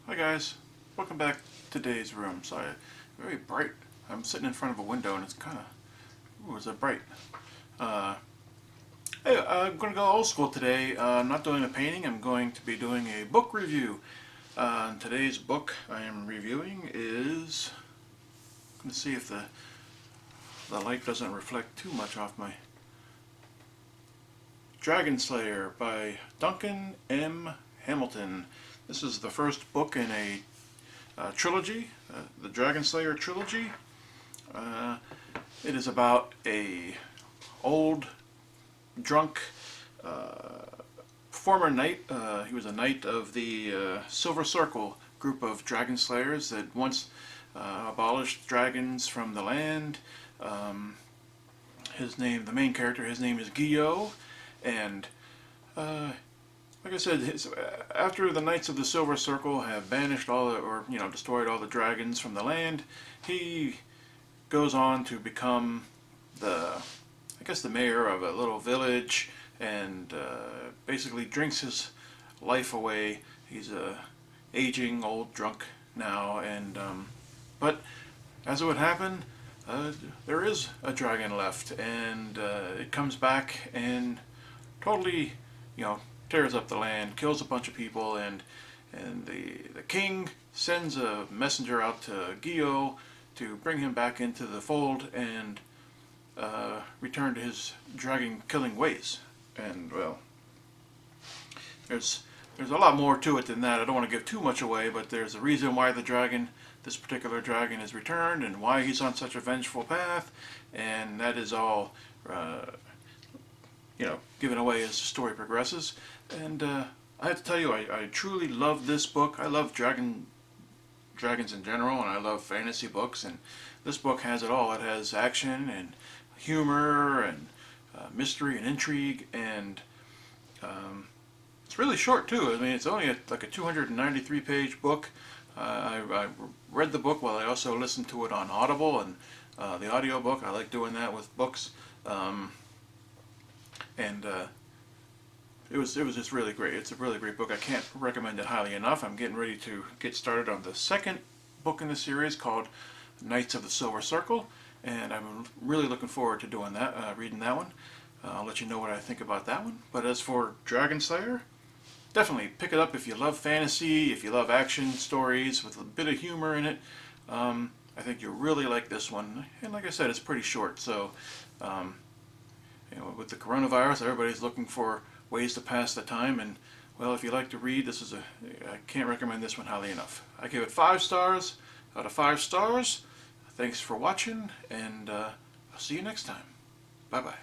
Hi guys, welcome back to today's room. So very bright. I'm sitting in front of a window and it's kind of, ooh, is it bright? Uh, hey, I'm going to go old school today. I'm not doing a painting, I'm going to be doing a book review. Today's book I am reviewing is, let's see if the light doesn't reflect too much off my, Dragonslayer by Duncan M. Hamilton. This is the first book in a trilogy, the Dragonslayer trilogy. It is about a old, drunk, former knight. He was a knight of the Silver Circle group of dragon slayers that once abolished dragons from the land. The main character, his name is Guillaume, and like I said, after the Knights of the Silver Circle have banished destroyed all the dragons from the land, he goes on to become the mayor of a little village, and basically drinks his life away. He's a aging old drunk now, and but as it would happen, there is a dragon left, and it comes back and totally, tears up the land, kills a bunch of people, and the king sends a messenger out to Guillaume to bring him back into the fold and return to his dragon killing ways. And well, there's a lot more to it than that. I don't want to give too much away, but there's a reason why this particular dragon is returned, and why he's on such a vengeful path, and that is all given away as the story progresses. And I have to tell you, I truly love this book. I love dragons in general, and I love fantasy books, and this book has it all. It has action and humor and mystery and intrigue, and it's really short too. I mean, it's only like a 293 page book. I read the book while I also listened to it on Audible, and the audio book. I like doing that with books. It was just really great. It's a really great book. I can't recommend it highly enough. I'm getting ready to get started on the second book in the series called Knights of the Silver Circle, and I'm really looking forward to doing that, reading that one. I'll let you know what I think about that one. But as for Dragonslayer, definitely pick it up if you love fantasy, if you love action stories with a bit of humor in it. I think you'll really like this one. And like I said, it's pretty short, so with the coronavirus, everybody's looking for ways to pass the time, and well, if you like to read, I can't recommend this one highly enough. I give it 5 stars out of 5 stars. Thanks for watching, and I'll see you next time. Bye bye.